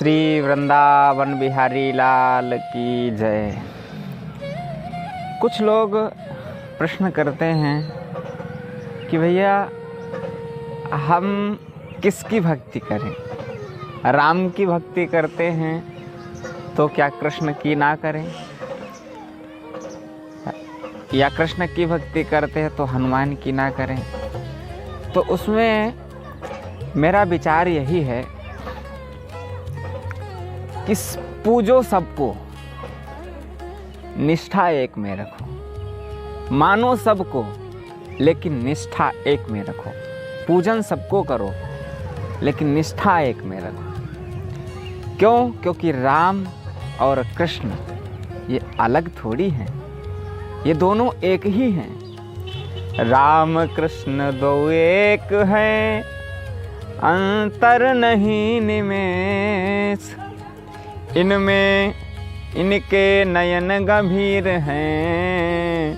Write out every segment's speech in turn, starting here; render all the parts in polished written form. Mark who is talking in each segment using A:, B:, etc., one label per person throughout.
A: श्री वृंदावन बिहारी लाल की जय। कुछ लोग प्रश्न करते हैं कि भैया हम किसकी भक्ति करें? राम की भक्ति करते हैं तो क्या कृष्ण की ना करें, या कृष्ण की भक्ति करते हैं तो हनुमान की ना करें? तो उसमें मेरा विचार यही है कि पूजो सबको, निष्ठा एक में रखो, मानो सबको लेकिन निष्ठा एक में रखो। पूजन सबको करो लेकिन निष्ठा एक में रखो। क्यों? क्योंकि राम और कृष्ण ये अलग थोड़ी हैं, ये दोनों एक ही हैं। राम कृष्ण दो एक हैं, अंतर नहीं निमेष। इनमें इनके नयन गंभीर हैं,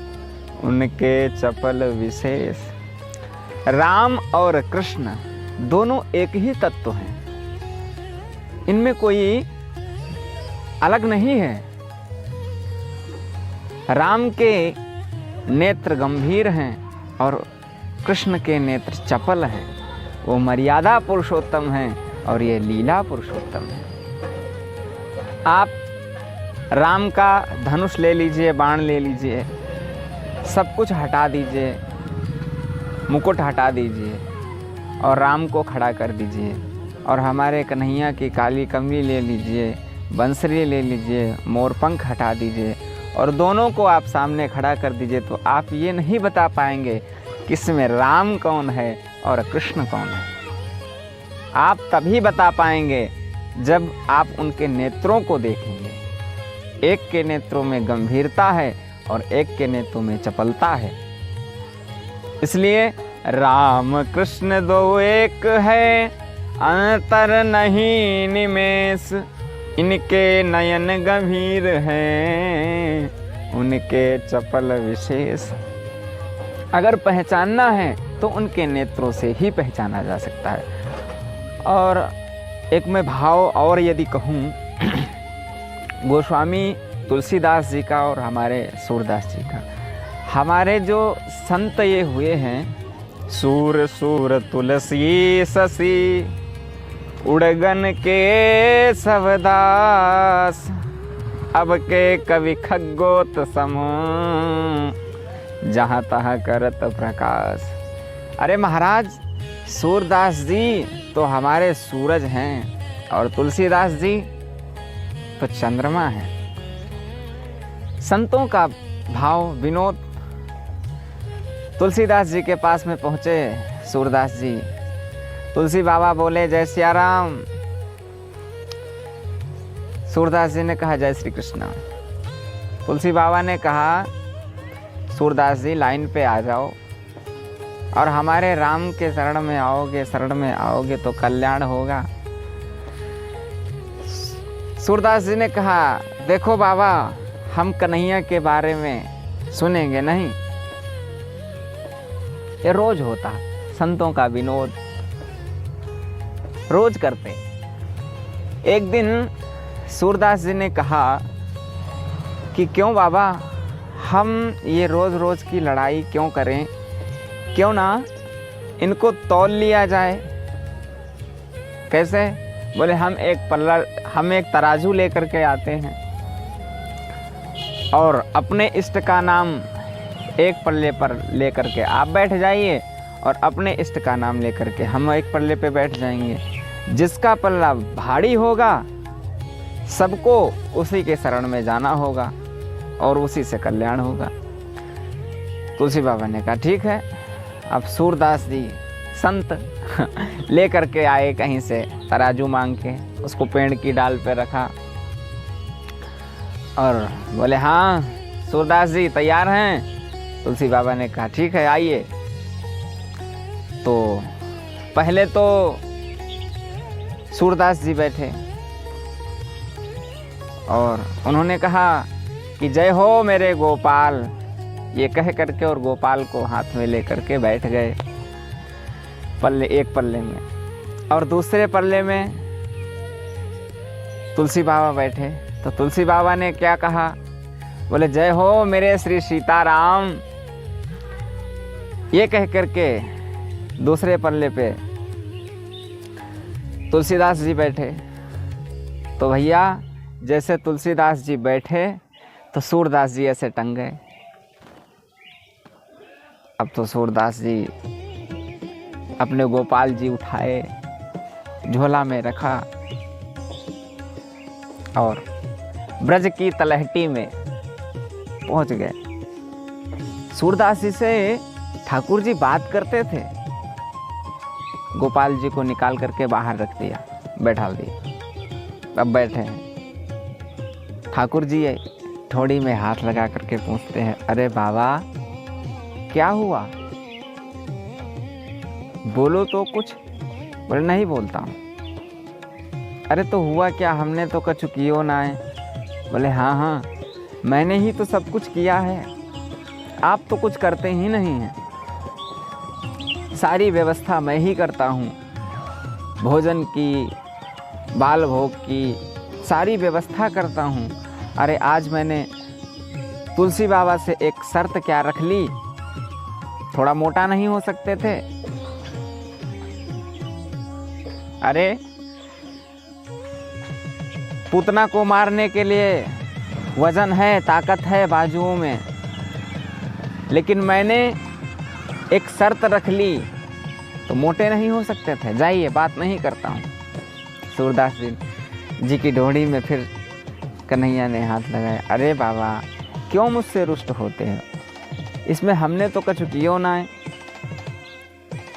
A: उनके चपल विशेष। राम और कृष्ण दोनों एक ही तत्व हैं, इनमें कोई अलग नहीं है। राम के नेत्र गंभीर हैं और कृष्ण के नेत्र चपल हैं। वो मर्यादा पुरुषोत्तम हैं और ये लीला पुरुषोत्तम हैं। आप राम का धनुष ले लीजिए, बाण ले लीजिए, सब कुछ हटा दीजिए, मुकुट हटा दीजिए और राम को खड़ा कर दीजिए। और हमारे कन्हैया की काली कमली ले लीजिए, बंसरी ले लीजिए, मोरपंख हटा दीजिए और दोनों को आप सामने खड़ा कर दीजिए, तो आप ये नहीं बता पाएंगे किसमें राम कौन है और कृष्ण कौन है। आप तभी बता पाएंगे जब आप उनके नेत्रों को देखेंगे। एक के नेत्रों में गंभीरता है और एक के नेत्रों में चपलता है। इसलिए राम कृष्ण दो एक है, अंतर नहीं निमेष। इनके नयन गंभीर हैं, उनके चपल विशेष। अगर पहचानना है तो उनके नेत्रों से ही पहचाना जा सकता है। और एक मैं भाव और यदि कहूँ, गोस्वामी तुलसीदास जी का और हमारे सूरदास जी का, हमारे जो संत ये हुए हैं, सूर सूर तुलसी ससी, उड़गन के सवदास, अब के कवि खग्गोत सम, जहाँ तहाँ करत प्रकाश। अरे महाराज, सूरदास जी तो हमारे सूरज हैं और तुलसीदास जी तो चंद्रमा है। संतों का भाव विनोद। तुलसीदास जी के पास में पहुँचे सूरदास जी, तुलसी बाबा बोले जय सिया राम। सूरदास जी ने कहा जय श्री कृष्ण। तुलसी बाबा ने कहा सूरदास जी लाइन पे आ जाओ और हमारे राम के शरण में आओगे, शरण में आओगे तो कल्याण होगा। सूरदास जी ने कहा देखो बाबा, हम कन्हैया के बारे में सुनेंगे नहीं। ये रोज होता, संतों का विनोद रोज करते। एक दिन सूरदास जी ने कहा कि क्यों बाबा, हम ये रोज रोज की लड़ाई क्यों करें, क्यों ना इनको तौल लिया जाए। कैसे? बोले हम एक तराजू लेकर के आते हैं और अपने इष्ट का नाम एक पल्ले पर लेकर के आप बैठ जाइए और अपने इष्ट का नाम लेकर के हम एक पल्ले पे बैठ जाएंगे। जिसका पल्ला भारी होगा सबको उसी के शरण में जाना होगा और उसी से कल्याण होगा। तुलसी बाबा ने कहा ठीक है। अब सूरदास जी संत लेकर के आए कहीं से तराजू मांग के, उसको पेड़ की डाल पे रखा और बोले हाँ सूरदास जी तैयार हैं? तुलसी बाबा ने कहा ठीक है आइए। तो पहले तो सूरदास जी बैठे और उन्होंने कहा कि जय हो मेरे गोपाल, ये कह करके और गोपाल को हाथ में लेकर के बैठ गए पल्ले, एक पल्ले में। और दूसरे पल्ले में तुलसी बाबा बैठे तो तुलसी बाबा ने क्या कहा, बोले जय हो मेरे श्री सीताराम। ये कह करके दूसरे पल्ले पे तुलसीदास जी बैठे। तो भैया जैसे तुलसीदास जी बैठे तो सूरदास जी ऐसे टंग गए। अब तो सूरदास जी अपने गोपाल जी उठाए, झोला में रखा और ब्रज की तलहटी में पहुंच गए। सूरदास जी से ठाकुर जी बात करते थे, गोपाल जी को निकाल करके बाहर रख दिया, बैठा दिया। अब बैठे हैं। ठाकुर जी ठोड़ी में हाथ लगा करके पूछते हैं, अरे बाबा क्या हुआ, बोलो तो कुछ। बोले नहीं बोलता हूँ। अरे तो हुआ क्या, हमने तो कछु कियो ना है। बोले हाँ मैंने ही तो सब कुछ किया है, आप तो कुछ करते ही नहीं हैं। सारी व्यवस्था मैं ही करता हूँ, भोजन की, बाल भोग की सारी व्यवस्था करता हूँ। अरे आज मैंने तुलसी बाबा से एक शर्त क्या रख ली, थोड़ा मोटा नहीं हो सकते थे। अरे पूतना को मारने के लिए वजन है, ताकत है बाजुओं में, लेकिन मैंने एक शर्त रख ली तो मोटे नहीं हो सकते थे। जाइए, बात नहीं करता हूँ। सूरदास जी की ढोड़ी में फिर कन्हैया ने हाथ लगाया। अरे बाबा क्यों मुझसे रुष्ट होते हैं, इसमें हमने तो कुछ कियो ना है।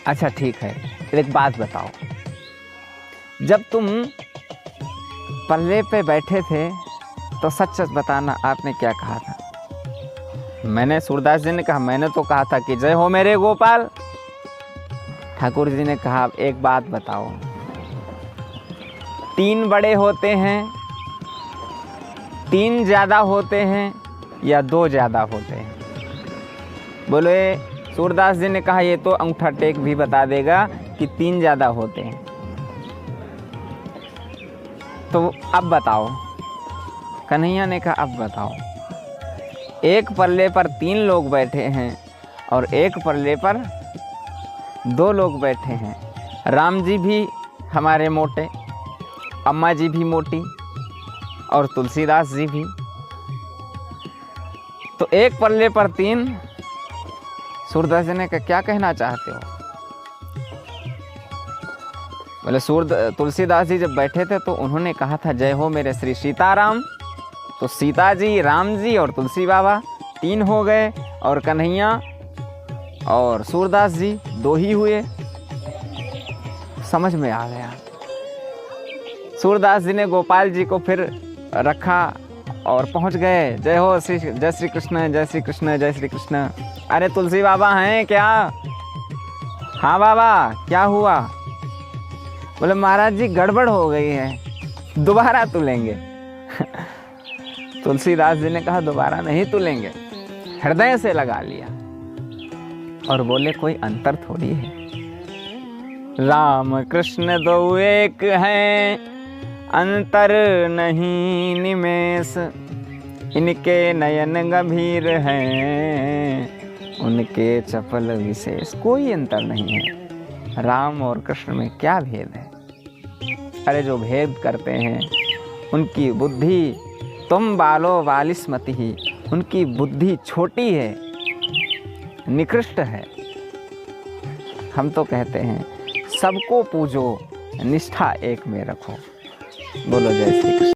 A: अच्छा ठीक है, एक बात बताओ, जब तुम पल्ले पे बैठे थे तो सच सच बताना, आपने क्या कहा था? मैंने, सूरदास जी ने कहा, मैंने तो कहा था कि जय हो मेरे गोपाल। ठाकुर जी ने कहा एक बात बताओ, 3 बड़े होते हैं, 3 ज़्यादा होते हैं या 2 ज़्यादा होते हैं? बोले, सूरदास जी ने कहा ये तो अंगूठा टेक भी बता देगा कि 3 ज़्यादा होते हैं। तो अब बताओ। कन्हैया ने कहा अब बताओ, एक पल्ले पर 3 लोग बैठे हैं और एक पल्ले पर 2 लोग बैठे हैं। राम जी भी हमारे मोटे, अम्मा जी भी मोटी और तुलसीदास जी भी। तो एक पल्ले पर 3। सूरदास जी ने कहा क्या कहना चाहते हो? बोले तुलसीदास जी जब बैठे थे तो उन्होंने कहा था जय हो मेरे श्री सीताराम। तो सीता जी, राम जी और तुलसी बाबा 3 हो गए और कन्हैया और सूरदास जी 2 ही हुए। समझ में आ गया। सूरदास जी ने गोपाल जी को फिर रखा और पहुंच गए। जय हो जय श्री कृष्ण, जय श्री कृष्ण, जय श्री कृष्ण। अरे तुलसी बाबा हैं क्या? हाँ बाबा, क्या हुआ? बोले महाराज जी गड़बड़ हो गई है, दोबारा तुलेंगे। तुलसीदास जी ने कहा दोबारा नहीं तुलेंगे, हृदय से लगा लिया और बोले कोई अंतर थोड़ी है, राम कृष्ण 2 एक हैं, अंतर नहीं निमेष, इनके नयन गंभीर हैं, उनके चपल विशेष। कोई अंतर नहीं है, राम और कृष्ण में क्या भेद है? अरे जो भेद करते हैं उनकी बुद्धि, तुम बालो बालिस्मति ही, उनकी बुद्धि छोटी है, निकृष्ट है। हम तो कहते हैं सबको पूजो, निष्ठा एक में रखो। बोलो जय श्री कृष्ण।